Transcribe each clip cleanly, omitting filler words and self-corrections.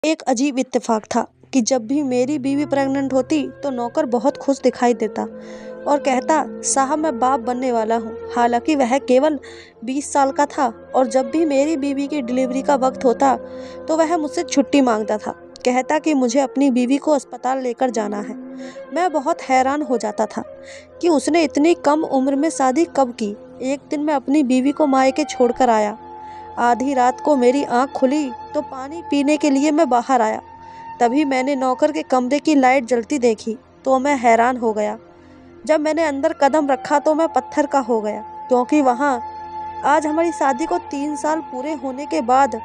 एक अजीब इत्तेफाक था कि जब भी मेरी बीवी प्रेग्नेंट होती तो नौकर बहुत खुश दिखाई देता और कहता, साहब मैं बाप बनने वाला हूँ। हालांकि वह केवल 20 साल का था और जब भी मेरी बीवी की डिलीवरी का वक्त होता तो वह मुझसे छुट्टी मांगता था। कहता कि मुझे अपनी बीवी को अस्पताल लेकर जाना है। मैं बहुत हैरान हो जाता था कि उसने इतनी कम उम्र में शादी कब की। एक दिन मैं अपनी बीवी को मायके छोड़कर आया। आधी रात को मेरी आंख खुली तो पानी पीने के लिए मैं बाहर आया। तभी मैंने नौकर के कमरे की लाइट जलती देखी तो मैं हैरान हो गया। जब मैंने अंदर कदम रखा तो मैं पत्थर का हो गया, क्योंकि वहाँ आज हमारी शादी को 3 साल पूरे होने के बाद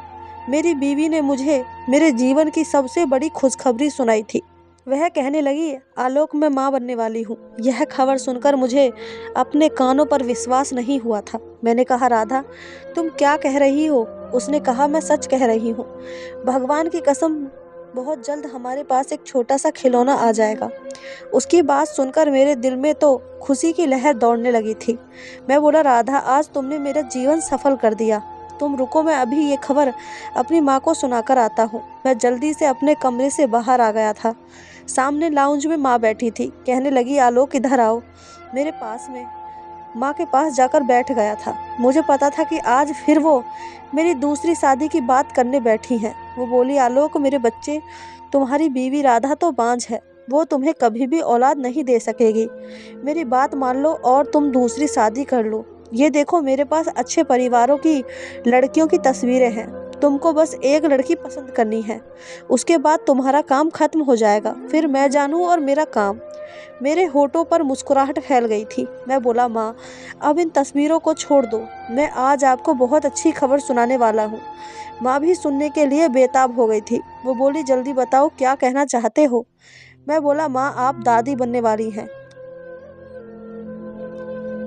मेरी बीवी ने मुझे मेरे जीवन की सबसे बड़ी खुशखबरी सुनाई थी। वह कहने लगी, आलोक मैं माँ बनने वाली हूँ। यह खबर सुनकर मुझे अपने कानों पर विश्वास नहीं हुआ था। मैंने कहा, राधा तुम क्या कह रही हो? उसने कहा, मैं सच कह रही हूँ। भगवान की कसम, बहुत जल्द हमारे पास एक छोटा सा खिलौना आ जाएगा। उसकी बात सुनकर मेरे दिल में तो खुशी की लहर दौड़ने लगी थी। मैं बोला, राधा आज तुमने मेरा जीवन सफल कर दिया। तुम रुको, मैं अभी ये खबर अपनी माँ को सुनाकर आता हूँ। मैं जल्दी से अपने कमरे से बाहर आ गया था। सामने लाउंज में माँ बैठी थी। कहने लगी, आलोक इधर आओ। मेरे पास में माँ के पास जाकर बैठ गया था। मुझे पता था कि आज फिर वो मेरी दूसरी शादी की बात करने बैठी हैं। वो बोली, आलोक मेरे बच्चे, तुम्हारी बीवी राधा तो बांझ है, वो तुम्हें कभी भी औलाद नहीं दे सकेगी। मेरी बात मान लो और तुम दूसरी शादी कर लो। ये देखो, मेरे पास अच्छे परिवारों की लड़कियों की तस्वीरें हैं। तुमको बस एक लड़की पसंद करनी है, उसके बाद तुम्हारा काम खत्म हो जाएगा। फिर मैं जानूँ और मेरा काम। मेरे होठों पर मुस्कुराहट फैल गई थी। मैं बोला, माँ अब इन तस्वीरों को छोड़ दो, मैं आज आपको बहुत अच्छी खबर सुनाने वाला हूँ। माँ भी सुनने के लिए बेताब हो गई थी। वो बोली, जल्दी बताओ क्या कहना चाहते हो? मैं बोला, माँ आप दादी बनने वाली हैं।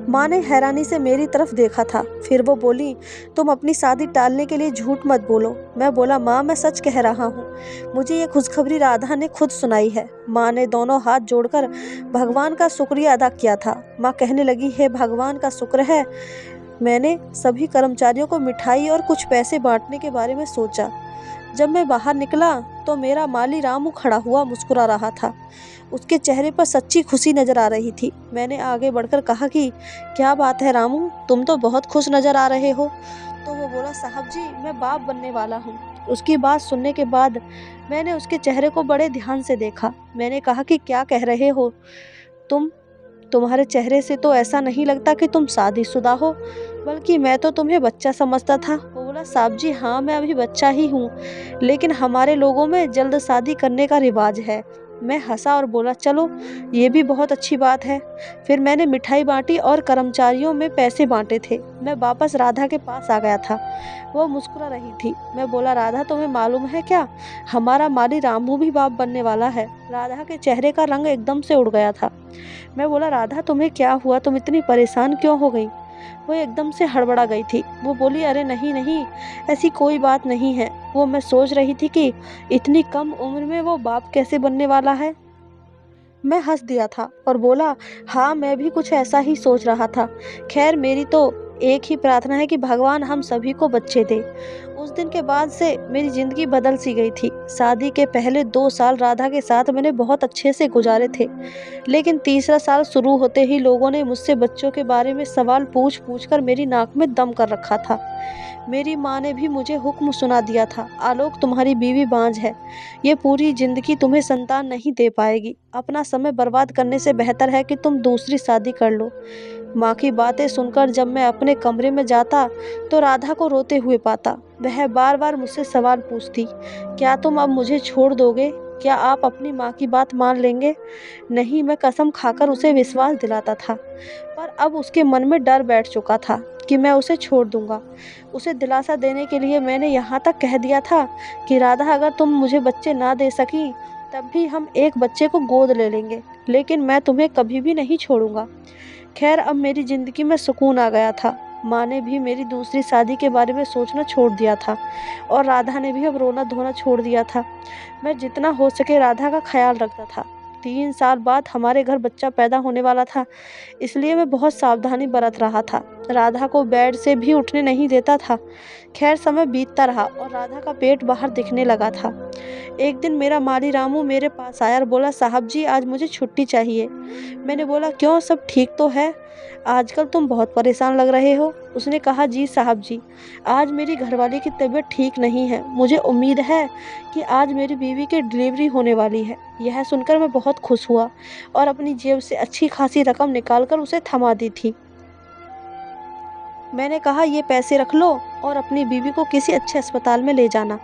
माँ ने हैरानी से मेरी तरफ देखा था। फिर वो बोली, तुम अपनी शादी टालने के लिए झूठ मत बोलो। मैं बोला, माँ मैं सच कह रहा हूँ, मुझे ये खुशखबरी राधा ने खुद सुनाई है। माँ ने दोनों हाथ जोड़कर भगवान का शुक्रिया अदा किया था। माँ कहने लगी, हे भगवान का शुक्र है, मैंने सभी कर्मचारियों को मिठाई और कुछ पैसे बांटने के बारे में सोचा। जब मैं बाहर निकला तो मेरा माली रामू खड़ा हुआ मुस्कुरा रहा था। उसके चेहरे पर सच्ची खुशी नजर आ रही थी। मैंने आगे बढ़कर कहा कि क्या बात है रामू, तुम तो बहुत खुश नजर आ रहे हो। तो वो बोला, साहब जी मैं बाप बनने वाला हूँ। उसकी बात सुनने के बाद मैंने उसके चेहरे को बड़े ध्यान से देखा। मैंने कहा कि क्या कह रहे हो तुम? तुम्हारे चेहरे से तो ऐसा नहीं लगता कि तुम शादीशुदा हो, बल्कि मैं तो तुम्हें बच्चा समझता था। वो बोला, साहब जी हाँ मैं अभी बच्चा ही हूँ, लेकिन हमारे लोगों में जल्द शादी करने का रिवाज है। मैं हंसा और बोला, चलो ये भी बहुत अच्छी बात है। फिर मैंने मिठाई बांटी और कर्मचारियों में पैसे बांटे थे। मैं वापस राधा के पास आ गया था। वो मुस्कुरा रही थी। मैं बोला, राधा तुम्हें मालूम है क्या, हमारा माली रामू भी बाप बनने वाला है। राधा के चेहरे का रंग एकदम से उड़ गया था। मैं बोला, राधा तुम्हें क्या हुआ, तुम इतनी परेशान क्यों हो गई? वो एकदम से हड़बड़ा गई थी। वो बोली, अरे नहीं नहीं, ऐसी कोई बात नहीं है। वो मैं सोच रही थी कि इतनी कम उम्र में वो बाप कैसे बनने वाला है। मैं हंस दिया था और बोला, हाँ मैं भी कुछ ऐसा ही सोच रहा था। खैर मेरी तो एक ही प्रार्थना है कि भगवान हम सभी को बच्चे दे। उस दिन के बाद से मेरी ज़िंदगी बदल सी गई थी। शादी के पहले 2 साल राधा के साथ मैंने बहुत अच्छे से गुजारे थे, लेकिन तीसरा साल शुरू होते ही लोगों ने मुझसे बच्चों के बारे में सवाल पूछ पूछ कर मेरी नाक में दम कर रखा था। मेरी माँ ने भी मुझे हुक्म सुना दिया था, आलोक तुम्हारी बीवी बांझ है, ये पूरी जिंदगी तुम्हें संतान नहीं दे पाएगी। अपना समय बर्बाद करने से बेहतर है कि तुम दूसरी शादी कर लो। माँ की बातें सुनकर जब मैं अपने कमरे में जाता तो राधा को रोते हुए पाता। वह बार बार मुझसे सवाल पूछती, क्या तुम अब मुझे छोड़ दोगे? क्या आप अपनी माँ की बात मान लेंगे? नहीं, मैं कसम खाकर उसे विश्वास दिलाता था, पर अब उसके मन में डर बैठ चुका था कि मैं उसे छोड़ दूंगा। उसे दिलासा देने के लिए मैंने यहाँ तक कह दिया था कि राधा अगर तुम मुझे बच्चे ना दे सकी तब भी हम एक बच्चे को गोद ले लेंगे, लेकिन मैं तुम्हें कभी भी नहीं छोड़ूंगा। खैर अब मेरी ज़िंदगी में सुकून आ गया था। माँ ने भी मेरी दूसरी शादी के बारे में सोचना छोड़ दिया था और राधा ने भी अब रोना धोना छोड़ दिया था। मैं जितना हो सके राधा का ख्याल रखता था। 3 साल बाद हमारे घर बच्चा पैदा होने वाला था, इसलिए मैं बहुत सावधानी बरत रहा था। राधा को बेड से भी उठने नहीं देता था। खैर समय बीतता रहा और राधा का पेट बाहर दिखने लगा था। एक दिन मेरा माली रामू मेरे पास आया और बोला, साहब जी आज मुझे छुट्टी चाहिए। मैंने बोला, क्यों, सब ठीक तो है? आजकल तुम बहुत परेशान लग रहे हो। उसने कहा, जी साहब जी, आज मेरी घरवाली की तबीयत ठीक नहीं है। मुझे उम्मीद है कि आज मेरी बीवी की डिलीवरी होने वाली है। यह सुनकर मैं बहुत खुश हुआ और अपनी जेब से अच्छी खासी रकम निकालकर उसे थमा दी थी। मैंने कहा, ये पैसे रख लो और अपनी बीवी को किसी अच्छे अस्पताल में ले जाना।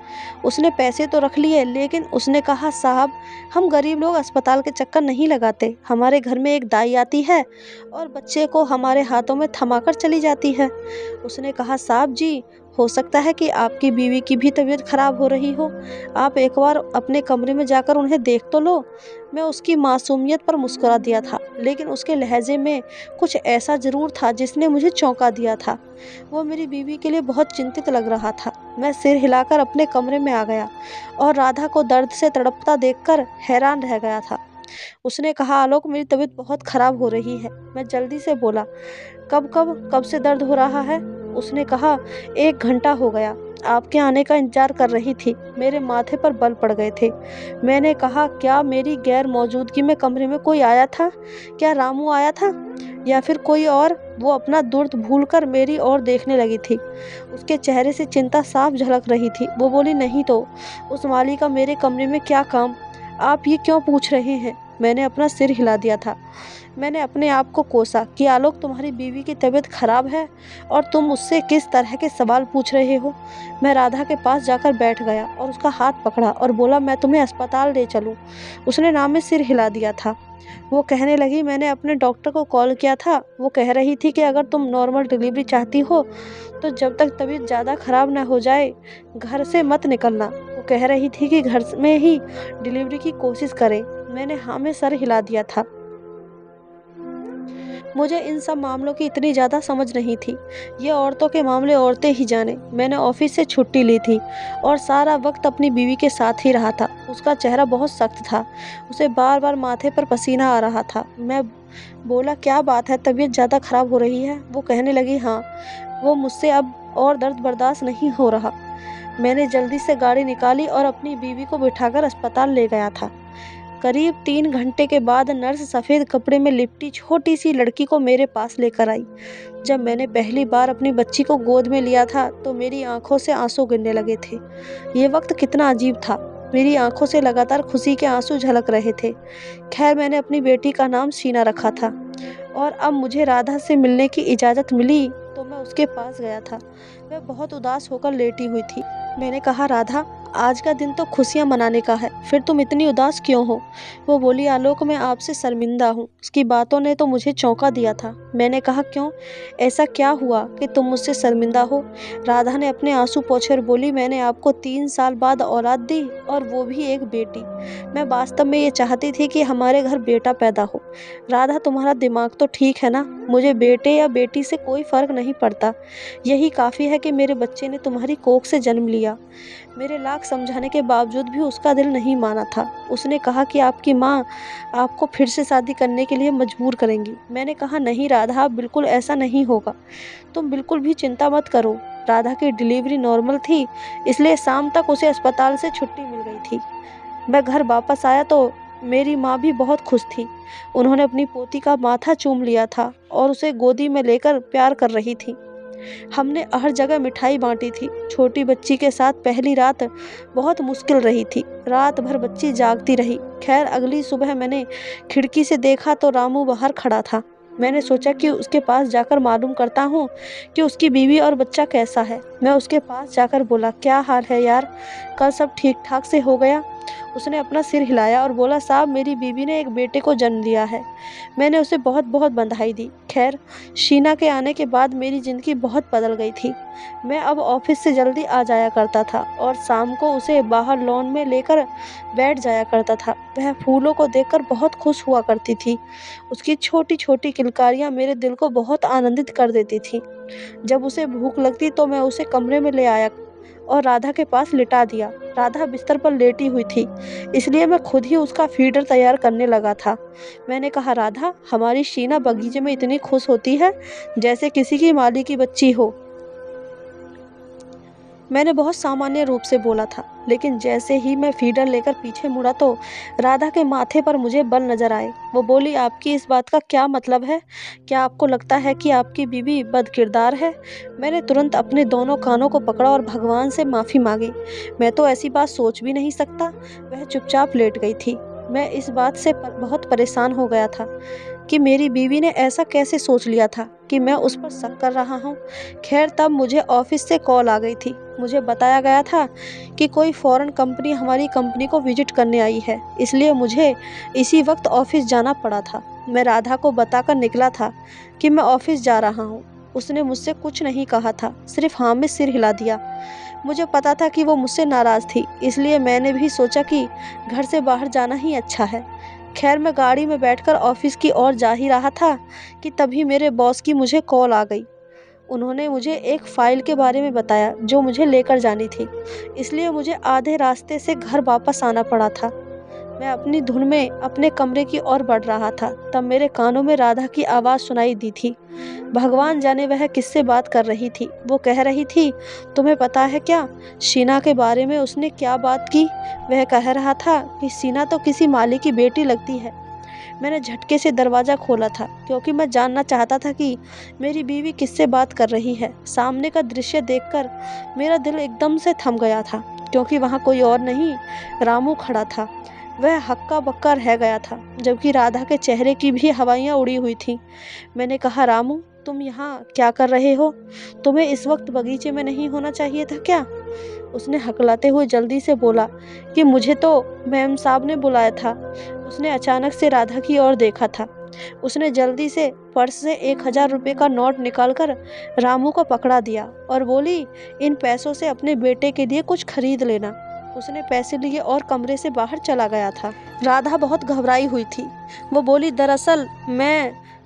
उसने पैसे तो रख लिए, लेकिन उसने कहा, साहब हम गरीब लोग अस्पताल के चक्कर नहीं लगाते। हमारे घर में एक दाई आती है और बच्चे को हमारे हाथों में थमाकर चली जाती है। उसने कहा, साहब जी हो सकता है कि आपकी बीवी की भी तबीयत खराब हो रही हो। आप एक बार अपने कमरे में जाकर उन्हें देख तो लो। मैं उसकी मासूमियत पर मुस्कुरा दिया था, लेकिन उसके लहजे में कुछ ऐसा ज़रूर था जिसने मुझे चौंका दिया था। वो मेरी बीवी के लिए बहुत चिंतित लग रहा था। मैं सिर हिलाकर अपने कमरे में आ गया और राधा को दर्द से तड़पता देखकर हैरान रह गया था। उसने कहा, आलोक मेरी तबीयत बहुत खराब हो रही है। मैं जल्दी से बोला, कब से दर्द हो रहा है? उसने कहा, 1 घंटा हो गया। आपके आने का इंतजार कर रही थी। मेरे माथे पर बल पड़ गए थे। मैंने कहा, क्या मेरी गैर मौजूदगी में कमरे में कोई आया था? क्या रामू आया था या फिर कोई और? वो अपना दर्द भूलकर मेरी ओर देखने लगी थी। उसके चेहरे से चिंता साफ झलक रही थी। वो बोली, नहीं तो उस माली का मेरे कमरे में क्या काम? आप ये क्यों पूछ रहे हैं? मैंने अपना सिर हिला दिया था। मैंने अपने आप को कोसा कि आलोक तुम्हारी बीवी की तबीयत खराब है और तुम मुझसे किस तरह के सवाल पूछ रहे हो। मैं राधा के पास जाकर बैठ गया और उसका हाथ पकड़ा और बोला, मैं तुम्हें अस्पताल ले चलूं। उसने ना में सिर हिला दिया था। वो कहने लगी, मैंने अपने डॉक्टर को कॉल किया था। वो कह रही थी कि अगर तुम नॉर्मल डिलीवरी चाहती हो तो जब तक तबीयत ज़्यादा खराब ना हो जाए घर से मत निकलना। वो कह रही थी कि घर में ही डिलीवरी की कोशिश करें। मैंने हाँ में सर हिला दिया था। मुझे इन सब मामलों की इतनी ज़्यादा समझ नहीं थी। ये औरतों के मामले औरतें ही जाने। मैंने ऑफिस से छुट्टी ली थी और सारा वक्त अपनी बीवी के साथ ही रहा था। उसका चेहरा बहुत सख्त था। उसे बार बार माथे पर पसीना आ रहा था। मैं बोला, क्या बात है, तबीयत ज़्यादा खराब हो रही है? वो कहने लगी, हाँ, वो मुझसे अब और दर्द बर्दाश्त नहीं हो रहा। मैंने जल्दी से गाड़ी निकाली और अपनी बीवी को बिठाकर अस्पताल ले गया था। करीब 3 घंटे के बाद नर्स सफ़ेद कपड़े में लिपटी छोटी सी लड़की को मेरे पास लेकर आई। जब मैंने पहली बार अपनी बच्ची को गोद में लिया था तो मेरी आंखों से आंसू गिरने लगे थे। ये वक्त कितना अजीब था। मेरी आंखों से लगातार खुशी के आंसू झलक रहे थे। खैर मैंने अपनी बेटी का नाम शीना रखा था और अब मुझे राधा से मिलने की इजाज़त मिली तो मैं उसके पास गया था। वह बहुत उदास होकर लेटी हुई थी। मैंने कहा, राधा आज का दिन तो खुशियाँ मनाने का है, फिर तुम इतनी उदास क्यों हो? वो बोली, आलोक मैं आपसे शर्मिंदा हूँ। उसकी बातों ने तो मुझे चौंका दिया था। मैंने कहा, क्यों, ऐसा क्या हुआ कि तुम मुझसे शर्मिंदा हो? राधा ने अपने आंसू पोंछे और बोली, मैंने आपको 3 साल बाद औलाद दी और वो भी एक बेटी। मैं वास्तव में ये चाहती थी कि हमारे घर बेटा पैदा हो। राधा तुम्हारा दिमाग तो ठीक है ना? मुझे बेटे या बेटी से कोई फ़र्क नहीं पड़ता। यही काफ़ी है कि मेरे बच्चे ने तुम्हारी कोख से जन्म लिया। मेरे लाख समझाने के बावजूद भी उसका दिल नहीं माना था। उसने कहा कि आपकी माँ आपको फिर से शादी करने के लिए मजबूर करेंगी। मैंने कहा, नहीं राधा, बिल्कुल ऐसा नहीं होगा। तुम बिल्कुल भी चिंता मत करो। राधा की डिलीवरी नॉर्मल थी, इसलिए शाम तक उसे अस्पताल से छुट्टी मिल गई थी। मैं घर वापस आया तो मेरी माँ भी बहुत खुश थी। उन्होंने अपनी पोती का माथा चूम लिया था और उसे गोदी में लेकर प्यार कर रही थी। हमने हर जगह मिठाई बांटी थी। छोटी बच्ची के साथ पहली रात बहुत मुश्किल रही थी। रात भर बच्ची जागती रही। खैर अगली सुबह मैंने खिड़की से देखा तो रामू बाहर खड़ा था। मैंने सोचा कि उसके पास जाकर मालूम करता हूँ कि उसकी बीवी और बच्चा कैसा है। मैं उसके पास जाकर बोला, क्या हाल है यार, कल सब ठीक ठाक से हो गया? उसने अपना सिर हिलाया और बोला, साहब मेरी बीवी ने एक बेटे को जन्म दिया है। मैंने उसे बहुत बहुत बधाई दी। खैर शीना के आने के बाद मेरी ज़िंदगी बहुत बदल गई थी। मैं अब ऑफिस से जल्दी आ जाया करता था और शाम को उसे बाहर लॉन में लेकर बैठ जाया करता था। वह फूलों को देखकर बहुत खुश हुआ करती थी। उसकी छोटी छोटी किलकारियाँ मेरे दिल को बहुत आनंदित कर देती थीं। जब उसे भूख लगती तो मैं उसे कमरे में ले आया और राधा के पास लिटा दिया। राधा बिस्तर पर लेटी हुई थी, इसलिए मैं खुद ही उसका फीडर तैयार करने लगा था। मैंने कहा, राधा, हमारी शीना बगीचे में इतनी खुश होती है जैसे किसी की माली की बच्ची हो। मैंने बहुत सामान्य रूप से बोला था, लेकिन जैसे ही मैं फीडर लेकर पीछे मुड़ा तो राधा के माथे पर मुझे बल नजर आए। वो बोली, आपकी इस बात का क्या मतलब है? क्या आपको लगता है कि आपकी बीवी बदकिरदार है? मैंने तुरंत अपने दोनों कानों को पकड़ा और भगवान से माफ़ी मांगी। मैं तो ऐसी बात सोच भी नहीं सकता। वह चुपचाप लेट गई थी। मैं इस बात से बहुत परेशान हो गया था कि मेरी बीवी ने ऐसा कैसे सोच लिया था कि मैं उस पर शक कर रहा हूँ। खैर, तब मुझे ऑफिस से कॉल आ गई थी। मुझे बताया गया था कि कोई फॉरेन कंपनी हमारी कंपनी को विजिट करने आई है, इसलिए मुझे इसी वक्त ऑफिस जाना पड़ा था। मैं राधा को बताकर निकला था कि मैं ऑफिस जा रहा हूँ। उसने मुझसे कुछ नहीं कहा था, सिर्फ हाँ में सिर हिला दिया। मुझे पता था कि वो मुझसे नाराज़ थी, इसलिए मैंने भी सोचा कि घर से बाहर जाना ही अच्छा है। खैर, मैं गाड़ी में बैठकर ऑफिस की ओर जा ही रहा था कि तभी मेरे बॉस की मुझे कॉल आ गई। उन्होंने मुझे एक फ़ाइल के बारे में बताया जो मुझे लेकर जानी थी, इसलिए मुझे आधे रास्ते से घर वापस आना पड़ा था। मैं अपनी धुन में अपने कमरे की ओर बढ़ रहा था, तब मेरे कानों में राधा की आवाज़ सुनाई दी थी। भगवान जाने वह किससे बात कर रही थी। वो कह रही थी, तुम्हें पता है क्या, शीना के बारे में उसने क्या बात की? वह कह रहा था कि शीना तो किसी माली की बेटी लगती है। मैंने झटके से दरवाज़ा खोला था क्योंकि मैं जानना चाहता था कि मेरी बीवी किससे बात कर रही है। सामने का दृश्य देखकर मेरा दिल एकदम से थम गया था, क्योंकि वहाँ कोई और नहीं, रामू खड़ा था। वह हक्का बक्का रह गया था, जबकि राधा के चेहरे की भी हवाइयाँ उड़ी हुई थीं। मैंने कहा, रामू, तुम यहाँ क्या कर रहे हो? तुम्हें इस वक्त बगीचे में नहीं होना चाहिए था क्या? उसने हकलाते हुए जल्दी से बोला कि मुझे तो मैम साहब ने बुलाया था। उसने अचानक से राधा की ओर देखा था। उसने जल्दी से पर्स से 1000 रुपये का नोट निकालकर रामू को पकड़ा दिया और बोली, इन पैसों से अपने बेटे के लिए कुछ खरीद लेना। उसने पैसे लिए और कमरे से बाहर चला गया था। राधा बहुत घबराई हुई थी। वो बोली, दरअसल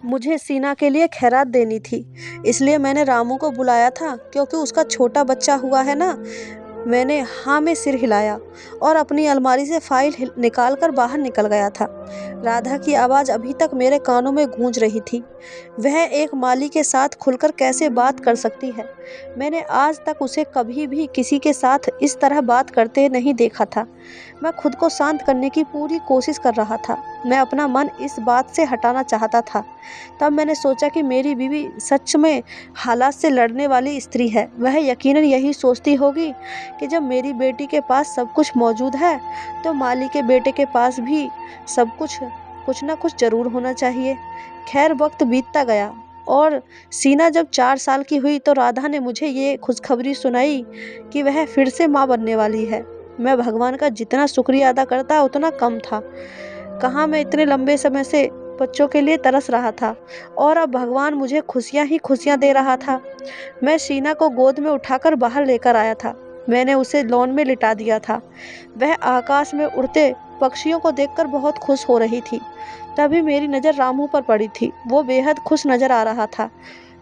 मुझे सीना के लिए खैरात देनी थी, इसलिए मैंने रामू को बुलाया था, क्योंकि उसका छोटा बच्चा हुआ है ना। मैंने हाँ में सिर हिलाया और अपनी अलमारी से फाइल निकाल कर बाहर निकल गया था। राधा की आवाज़ अभी तक मेरे कानों में गूंज रही थी। वह एक माली के साथ खुलकर कैसे बात कर सकती है? मैंने आज तक उसे कभी भी किसी के साथ इस तरह बात करते नहीं देखा था। मैं खुद को शांत करने की पूरी कोशिश कर रहा था। मैं अपना मन इस बात से हटाना चाहता था। तब मैंने सोचा कि मेरी बीवी सच में हालात से लड़ने वाली स्त्री है। वह यकीनन यही सोचती होगी कि जब मेरी बेटी के पास सब कुछ मौजूद है, तो माली के बेटे के पास भी सब कुछ ना कुछ ज़रूर होना चाहिए। खैर, वक्त बीतता गया और सीना जब 4 साल की हुई तो राधा ने मुझे ये खुशखबरी सुनाई कि वह फिर से माँ बनने वाली है। मैं भगवान का जितना शुक्रिया अदा करता उतना कम था। कहाँ मैं इतने लंबे समय से बच्चों के लिए तरस रहा था और अब भगवान मुझे खुशियाँ ही खुशियाँ दे रहा था। मैं शीना को गोद में उठाकर बाहर लेकर आया था। मैंने उसे लॉन में लिटा दिया था। वह आकाश में उड़ते पक्षियों को देखकर बहुत खुश हो रही थी। तभी मेरी नज़र रामू पर पड़ी थी। वो बेहद खुश नज़र आ रहा था,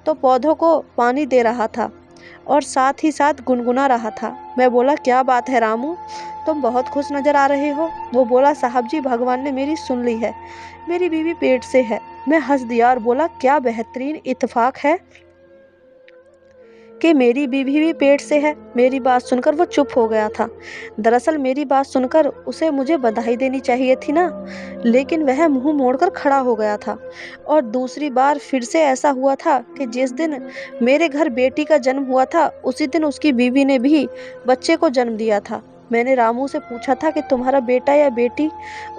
तो पौधों को पानी दे रहा था और साथ ही साथ गुनगुना रहा था। मैं बोला, क्या बात है रामू, तुम बहुत खुश नज़र आ रहे हो? वो बोला, साहब जी, भगवान ने मेरी सुन ली है, मेरी बीवी पेट से है। मैं हंस दिया और बोला, क्या बेहतरीन इत्तेफाक है कि मेरी बीवी भी पेट से है। मेरी बात सुनकर वो चुप हो गया था। दरअसल मेरी बात सुनकर उसे मुझे बधाई देनी चाहिए थी ना, लेकिन वह मुंह मोड़कर खड़ा हो गया था। और दूसरी बार फिर से ऐसा हुआ था कि जिस दिन मेरे घर बेटी का जन्म हुआ था, उसी दिन उसकी बीवी ने भी बच्चे को जन्म दिया था। मैंने रामू से पूछा था कि तुम्हारा बेटा या बेटी?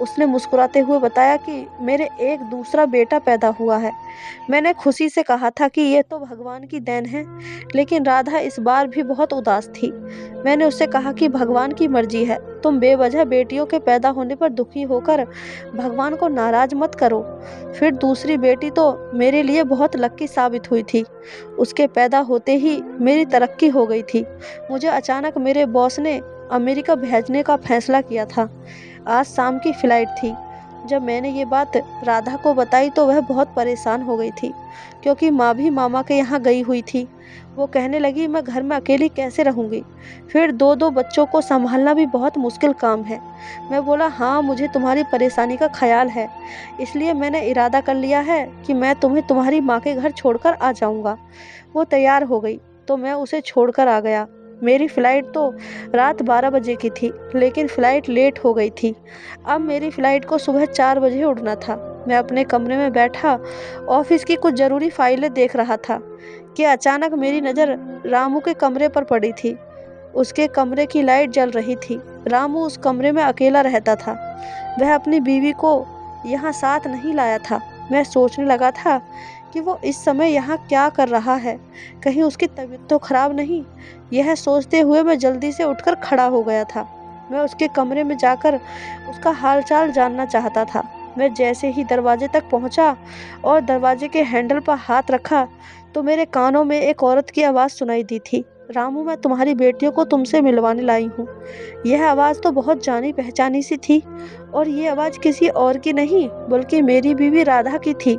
उसने मुस्कुराते हुए बताया कि मेरे एक दूसरा बेटा पैदा हुआ है। मैंने खुशी से कहा था कि ये तो भगवान की देन है, लेकिन राधा इस बार भी बहुत उदास थी। मैंने उससे कहा कि भगवान की मर्जी है, तुम बेवजह बेटियों के पैदा होने पर दुखी होकर भगवान को नाराज मत करो। फिर दूसरी बेटी तो मेरे लिए बहुत लक्की साबित हुई थी। उसके पैदा होते ही मेरी तरक्की हो गई थी। मुझे अचानक मेरे बॉस ने अमेरिका भेजने का फैसला किया था। आज शाम की फ्लाइट थी जब मैंने ये बात राधा को बताई तो वह बहुत परेशान हो गई थी, क्योंकि माँ भी मामा के यहाँ गई हुई थी। वो कहने लगी, मैं घर में अकेली कैसे रहूँगी, फिर दो दो बच्चों को संभालना भी बहुत मुश्किल काम है। मैं बोला, हाँ मुझे तुम्हारी परेशानी का ख्याल है, इसलिए मैंने इरादा कर लिया है कि मैं तुम्हें तुम्हारी माँ के घर छोड़कर आ जाऊँगा। वो तैयार हो गई तो मैं उसे छोड़कर आ गया। मेरी फ़्लाइट तो रात 12 बजे की थी, लेकिन फ़्लाइट लेट हो गई थी। अब मेरी फ़्लाइट को सुबह 4 बजे उड़ना था। मैं अपने कमरे में बैठा ऑफिस की कुछ ज़रूरी फाइलें देख रहा था कि अचानक मेरी नज़र रामू के कमरे पर पड़ी थी। उसके कमरे की लाइट जल रही थी। रामू उस कमरे में अकेला रहता था। वह अपनी बीवी को यहाँ साथ नहीं लाया था। मैं सोचने लगा था कि वो इस समय यहाँ क्या कर रहा है, कहीं उसकी तबीयत तो खराब नहीं। यह सोचते हुए मैं जल्दी से उठकर खड़ा हो गया था। मैं उसके कमरे में जाकर उसका हालचाल जानना चाहता था। मैं जैसे ही दरवाजे तक पहुँचा और दरवाजे के हैंडल पर हाथ रखा तो मेरे कानों में एक औरत की आवाज़ सुनाई दी थी, रामू मैं तुम्हारी बेटियों को तुमसे मिलवाने लाई हूँ। यह आवाज़ तो बहुत जानी पहचानी सी थी, और ये आवाज़ किसी और की नहीं बल्कि मेरी बीवी राधा की थी।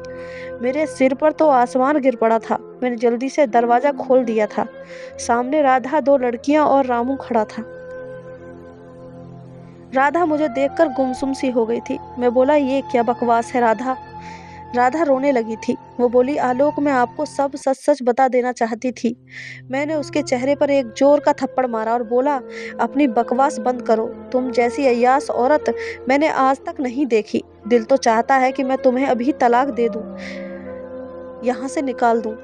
मेरे सिर पर तो आसमान गिर पड़ा था। मैंने जल्दी से दरवाज़ा खोल दिया था। सामने राधा, दो लड़कियां और रामू खड़ा था। राधा मुझे देखकर गुमसुम सी हो गई थी। मैं बोला, ये क्या बकवास है राधा। राधा रोने लगी थी। वो बोली, आलोक मैं आपको सब सच सच बता देना चाहती थी। मैंने उसके चेहरे पर एक जोर का थप्पड़ मारा और बोला, अपनी बकवास बंद करो। तुम जैसी अय्यास औरत मैंने आज तक नहीं देखी। दिल तो चाहता है कि मैं तुम्हें अभी तलाक दे दूं, यहाँ से निकाल दूं।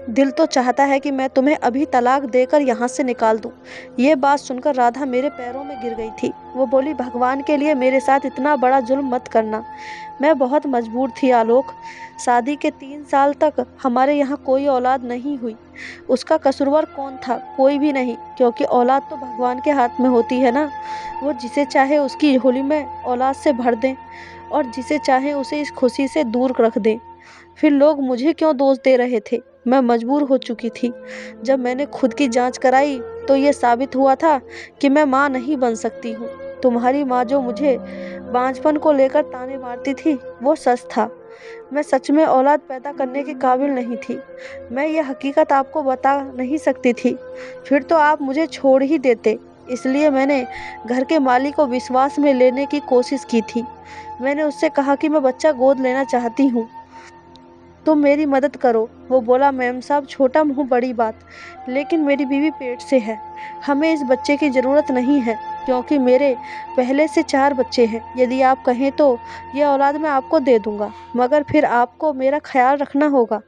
दिल तो चाहता है कि मैं तुम्हें अभी तलाक देकर यहाँ से निकाल दूं। ये बात सुनकर राधा मेरे पैरों में गिर गई थी। वो बोली, भगवान के लिए मेरे साथ इतना बड़ा जुल्म मत करना। मैं बहुत मजबूर थी आलोक। शादी के 3 साल तक हमारे यहाँ कोई औलाद नहीं हुई। उसका कसूरवार कौन था? कोई भी नहीं, क्योंकि औलाद तो भगवान के हाथ में होती है ना। वो जिसे चाहे उसकी झोली में औलाद से भर दें और जिसे चाहे उसे इस खुशी से दूर रख दें। फिर लोग मुझे क्यों दोष दे रहे थे? मैं मजबूर हो चुकी थी। जब मैंने खुद की जांच कराई तो ये साबित हुआ था कि मैं माँ नहीं बन सकती हूँ। तुम्हारी माँ जो मुझे बांझपन को लेकर ताने मारती थी वो सच था। मैं सच में औलाद पैदा करने के काबिल नहीं थी। मैं ये हकीकत आपको बता नहीं सकती थी, फिर तो आप मुझे छोड़ ही देते। इसलिए मैंने घर के मालिक को विश्वास में लेने की कोशिश की थी। मैंने उससे कहा कि मैं बच्चा गोद लेना चाहती हूँ, तुम मेरी मदद करो। वो बोला, मैम साहब छोटा मुँह बड़ी बात, लेकिन मेरी बीवी पेट से है, हमें इस बच्चे की ज़रूरत नहीं है, क्योंकि मेरे पहले से 4 बच्चे हैं। यदि आप कहें तो यह औलाद मैं आपको दे दूंगा, मगर फिर आपको मेरा ख्याल रखना होगा।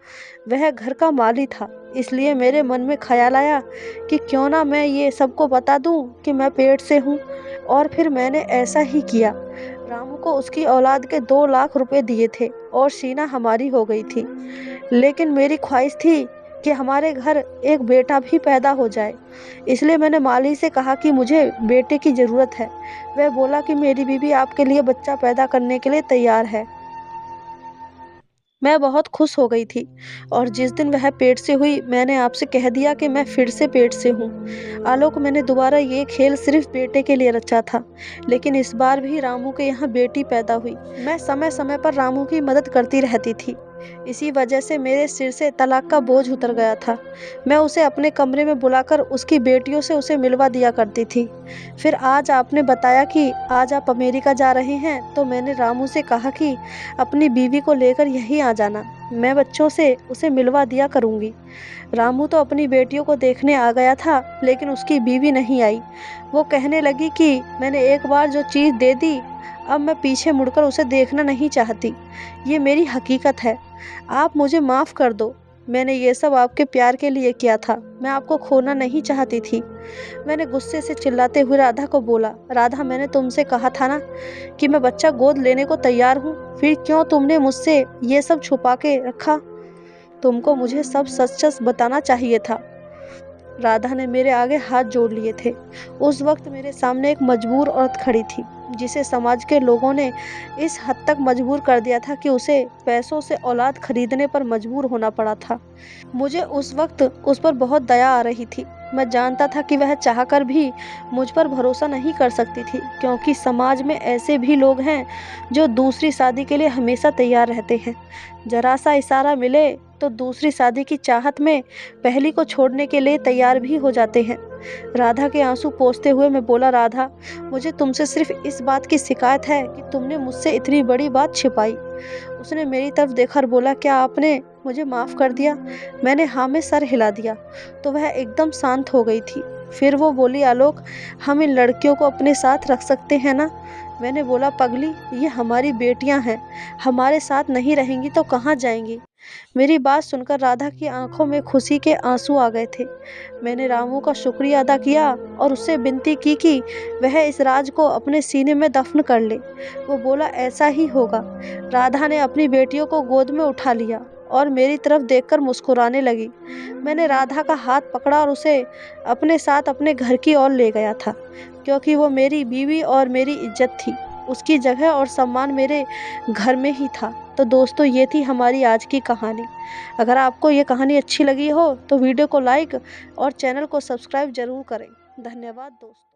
वह घर का माली था, इसलिए मेरे मन में ख्याल आया कि क्यों ना मैं ये सबको बता दूं कि मैं पेट से हूँ, और फिर मैंने ऐसा ही किया। रामू को उसकी औलाद के 2 लाख रुपए दिए थे और शीना हमारी हो गई थी। लेकिन मेरी ख्वाहिश थी कि हमारे घर एक बेटा भी पैदा हो जाए, इसलिए मैंने माली से कहा कि मुझे बेटे की ज़रूरत है। वह बोला कि मेरी बीवी आपके लिए बच्चा पैदा करने के लिए तैयार है। मैं बहुत खुश हो गई थी, और जिस दिन वह पेट से हुई मैंने आपसे कह दिया कि मैं फिर से पेट से हूँ। आलोक, मैंने दोबारा ये खेल सिर्फ बेटे के लिए रचा था, लेकिन इस बार भी रामू के यहाँ बेटी पैदा हुई। मैं समय समय पर रामू की मदद करती रहती थी। इसी वजह से मेरे सिर से तलाक का बोझ उतर गया था। मैं उसे अपने कमरे में बुलाकर उसकी बेटियों से उसे मिलवा दिया करती थी। फिर आज आपने बताया कि आज आप अमेरिका जा रहे हैं, तो मैंने रामू से कहा कि अपनी बीवी को लेकर यहीं आ जाना, मैं बच्चों से उसे मिलवा दिया करूँगी। रामू तो अपनी बेटियों को देखने आ गया था, लेकिन उसकी बीवी नहीं आई। वो कहने लगी कि मैंने एक बार जो चीज़ दे दी, अब मैं पीछे मुड़कर उसे देखना नहीं चाहती। ये मेरी हकीकत है, आप मुझे माफ़ कर दो। मैंने ये सब आपके प्यार के लिए किया था, मैं आपको खोना नहीं चाहती थी। मैंने गुस्से से चिल्लाते हुए राधा को बोला, राधा मैंने तुमसे कहा था ना कि मैं बच्चा गोद लेने को तैयार हूँ, फिर क्यों तुमने मुझसे ये सब छुपा के रखा? तुमको मुझे सब सच सच बताना चाहिए था। राधा ने मेरे आगे हाथ जोड़ लिए थे। उस वक्त मेरे सामने एक मजबूर औरत खड़ी थी, जिसे समाज के लोगों ने इस हद तक मजबूर कर दिया था कि उसे पैसों से औलाद खरीदने पर मजबूर होना पड़ा था। मुझे उस वक्त उस पर बहुत दया आ रही थी। मैं जानता था कि वह चाहकर भी मुझ पर भरोसा नहीं कर सकती थी, क्योंकि समाज में ऐसे भी लोग हैं जो दूसरी शादी के लिए हमेशा तैयार रहते हैं। जरा सा इशारा मिले तो दूसरी शादी की चाहत में पहली को छोड़ने के लिए तैयार भी हो जाते हैं। राधा के आंसू पोंछते हुए मैं बोला, राधा, मुझे तुमसे सिर्फ इस बात की शिकायत है कि तुमने मुझसे इतनी बड़ी बात छिपाई। उसने मेरी तरफ देखकर बोला, क्या आपने मुझे माफ़ कर दिया? मैंने हाँ में सर हिला दिया तो वह एकदम शांत हो गई थी। फिर वो बोली, आलोक, हम इन लड़कियों को अपने साथ रख सकते हैं ना? मैंने बोला, पगली, ये हमारी बेटियां हैं, हमारे साथ नहीं रहेंगी तो कहाँ जाएंगी? मेरी बात सुनकर राधा की आंखों में खुशी के आंसू आ गए थे। मैंने रामू का शुक्रिया अदा किया और उससे विनती की कि वह इस राज को अपने सीने में दफन कर ले। वो बोला, ऐसा ही होगा। राधा ने अपनी बेटियों को गोद में उठा लिया और मेरी तरफ देखकर मुस्कुराने लगी। मैंने राधा का हाथ पकड़ा और उसे अपने साथ अपने घर की ओर ले गया था, क्योंकि वो मेरी बीवी और मेरी इज्जत थी। उसकी जगह और सम्मान मेरे घर में ही था। तो दोस्तों, ये थी हमारी आज की कहानी। अगर आपको ये कहानी अच्छी लगी हो तो वीडियो को लाइक और चैनल को सब्सक्राइब ज़रूर करें। धन्यवाद दोस्तों।